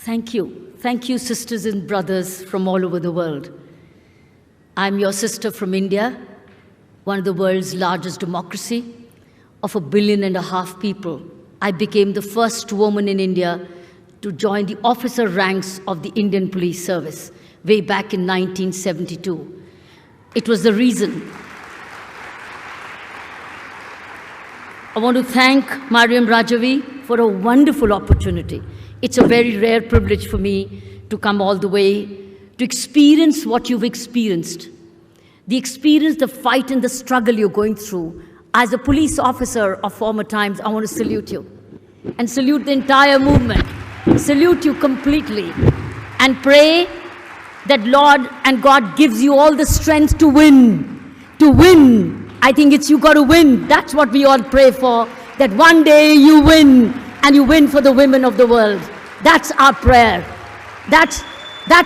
Thank you. Thank you, sisters and brothers from all over the world. I'm your sister from India, one of the world's largest democracy, of 1.5 billion people. I became the first woman in India to join the officer ranks of the Indian Police Service way back in 1972. It was the reason. I want to thank Mariam Rajavi for a wonderful opportunity. It's a very rare privilege for me to come all the way to experience what you've experienced. The experience, the fight and the struggle you're going through. As a police officer of former times, I want to salute you and salute the entire movement. Salute you completely and pray that Lord and God gives you all the strength to win. To win. I think it's you got to win. That's what we all pray for, that one day you win and you win for the women of the world. That's our prayer. That's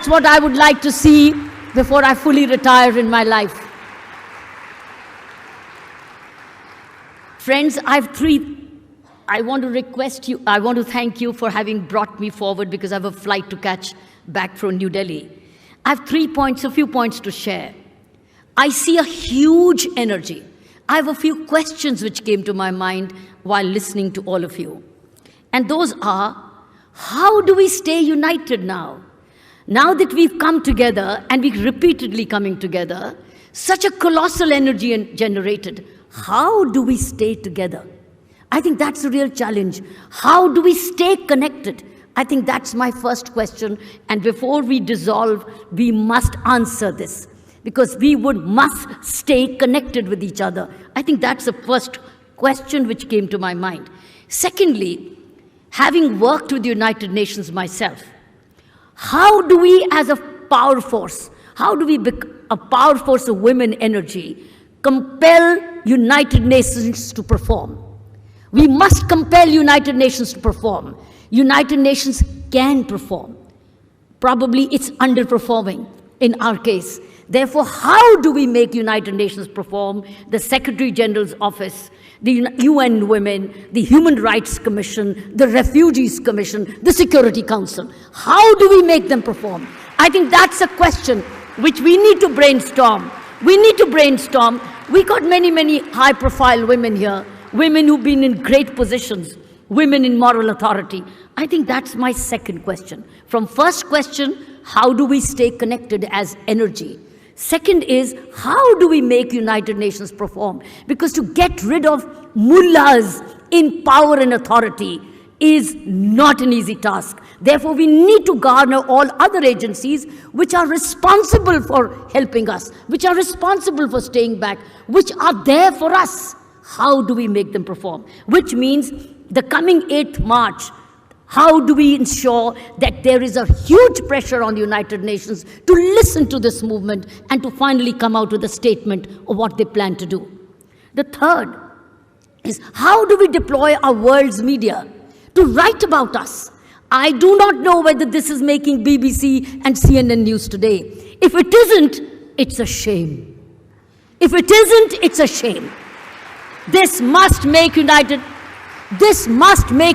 what I would like to see before I fully retire in my life. Friends, I want to thank you for having brought me forward because I have a flight to catch back from New Delhi. I have a few points to share. I see a huge energy. I have a few questions which came to my mind while listening to all of you. And those are, how do we stay united now? Now that we've come together, and we're repeatedly coming together, such a colossal energy generated, how do we stay together? I think that's the real challenge. How do we stay connected? I think that's my first question. And before we dissolve, we must answer this, because we must stay connected with each other. I think that's the first question which came to my mind. Secondly, having worked with the United Nations myself, how do we as a power force, how do we a power force of women energy, compel United Nations to perform? We must compel United Nations to perform. United Nations can perform. Probably it's underperforming in our case. Therefore, how do we make United Nations perform? The Secretary General's Office, the UN Women, the Human Rights Commission, the Refugees Commission, the Security Council. How do we make them perform? I think that's a question which we need to brainstorm. We need to brainstorm. We got many high-profile women here, women who've been in great positions, women in moral authority. I think that's my second question. From first question, how do we stay connected as energy? Second is, how do we make United Nations perform? Because to get rid of mullahs in power and authority is not an easy task. Therefore, we need to garner all other agencies which are responsible for helping us, which are responsible for staying back, which are there for us. How do we make them perform? Which means the coming 8th March, how do we ensure that there is a huge pressure on the United Nations to listen to this movement and to finally come out with a statement of what they plan to do? The third is, how do we deploy our world's media to write about us? I do not know whether this is making BBC and CNN news today. If it isn't, it's a shame. If it isn't, it's a shame. This must make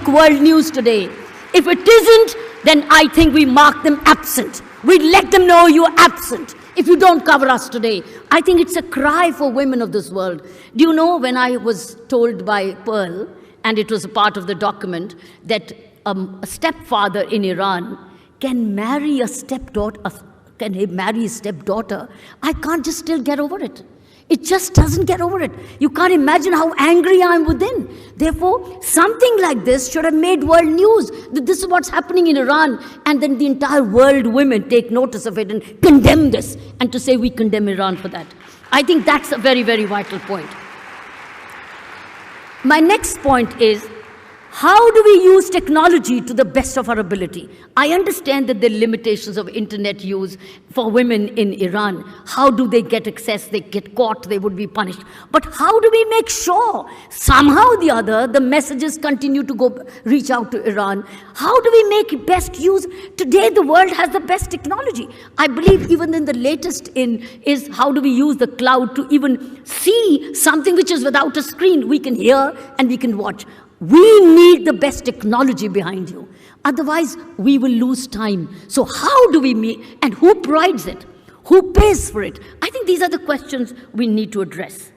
world news today. If it isn't, then I think we mark them absent. We let them know you're absent if you don't cover us today. I think it's a cry for women of this world. Do you know, when I was told by Pearl, and it was a part of the document, that a stepfather in Iran can marry a stepdaughter, I can't just still get over it. It just doesn't get over it. You can't imagine how angry I am within. Therefore, something like this should have made world news, that this is what's happening in Iran, and then the entire world women take notice of it and condemn this, and to say we condemn Iran for that. I think that's a very vital point. My next point is, how do we use technology to the best of our ability? I understand that there are limitations of internet use for women in Iran. How do they get access? They get caught, they would be punished. But how do we make sure, somehow or the other, the messages continue to reach out to Iran? How do we make best use? Today, the world has the best technology. I believe even in the latest is how do we use the cloud to even see something which is without a screen. We can hear and we can watch. We need the best technology behind you. Otherwise, we will lose time. So how do we meet, and who provides it? Who pays for it? I think these are the questions we need to address.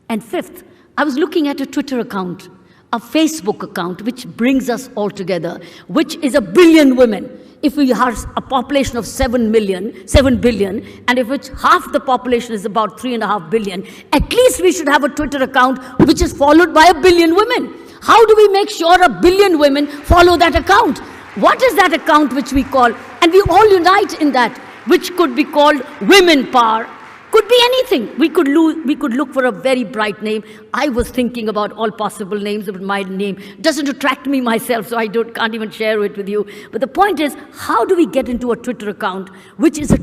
And fifth, I was looking at a Twitter account, a Facebook account, which brings us all together, which is 1 billion women. If we have a population of 7 billion, and if which half the population is about 3.5 billion, at least we should have a Twitter account which is followed by 1 billion women. How do we make sure 1 billion women follow that account? What is that account which we call, and we all unite in that, which could be called women power? Could be anything. We could look for a very bright name. I was thinking about all possible names, but my name doesn't attract me myself, so I can't even share it with you. But the point is, how do we get into a Twitter account which is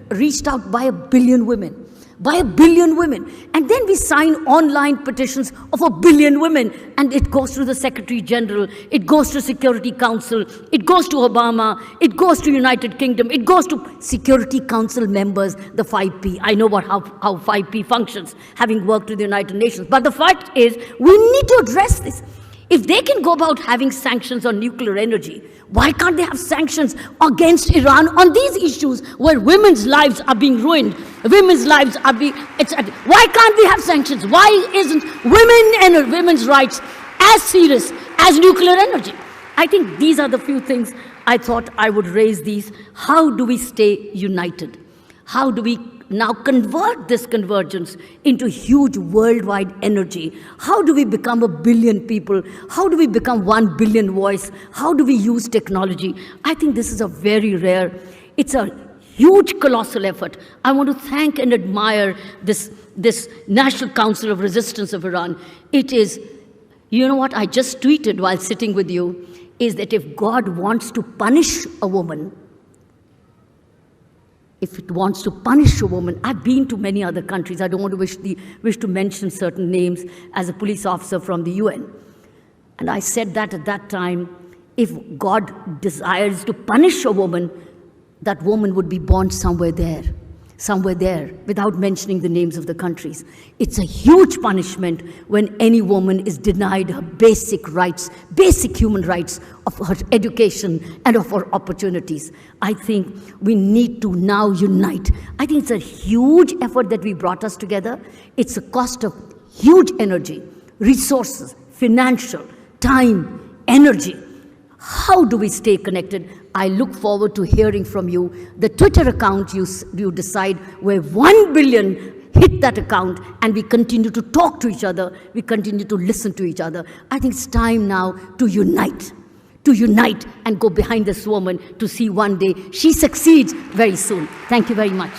reached out by 1 billion women? By 1 billion women. And then we sign online petitions of 1 billion women, and it goes to the Secretary General, it goes to Security Council, it goes to Obama, it goes to United Kingdom, it goes to Security Council members, the 5P. I know how 5P functions, having worked with the United Nations. But the fact is, we need to address this. If they can go about having sanctions on nuclear energy, why can't they have sanctions against Iran on these issues where women's lives are being ruined? Women's lives are being... Why can't we have sanctions? Why isn't women and women's rights as serious as nuclear energy? I think these are the few things I thought I would raise these. How do we stay united? How do we now convert this convergence into huge worldwide energy? How do we become 1 billion people? How do we become 1 billion voice? How do we use technology? I think this is a very rare, it's a huge, colossal effort. I want to thank and admire this National Council of Resistance of Iran. It is, you know what I just tweeted while sitting with you, is that if God wants to punish a woman, if it wants to punish a woman, I've been to many other countries. I don't want to wish to mention certain names as a police officer from the UN. And I said that at that time, if God desires to punish a woman, that woman would be born somewhere there, without mentioning the names of the countries. It's a huge punishment when any woman is denied her basic rights, basic human rights of her education and of her opportunities. I think we need to now unite. I think it's a huge effort that we brought us together. It's a cost of huge energy, resources, financial, time, energy. How do we stay connected? I look forward to hearing from you. The Twitter account you decide where 1 billion hit that account, and we continue to talk to each other, we continue to listen to each other. I think it's time now to unite and go behind this woman to see one day she succeeds very soon. Thank you very much.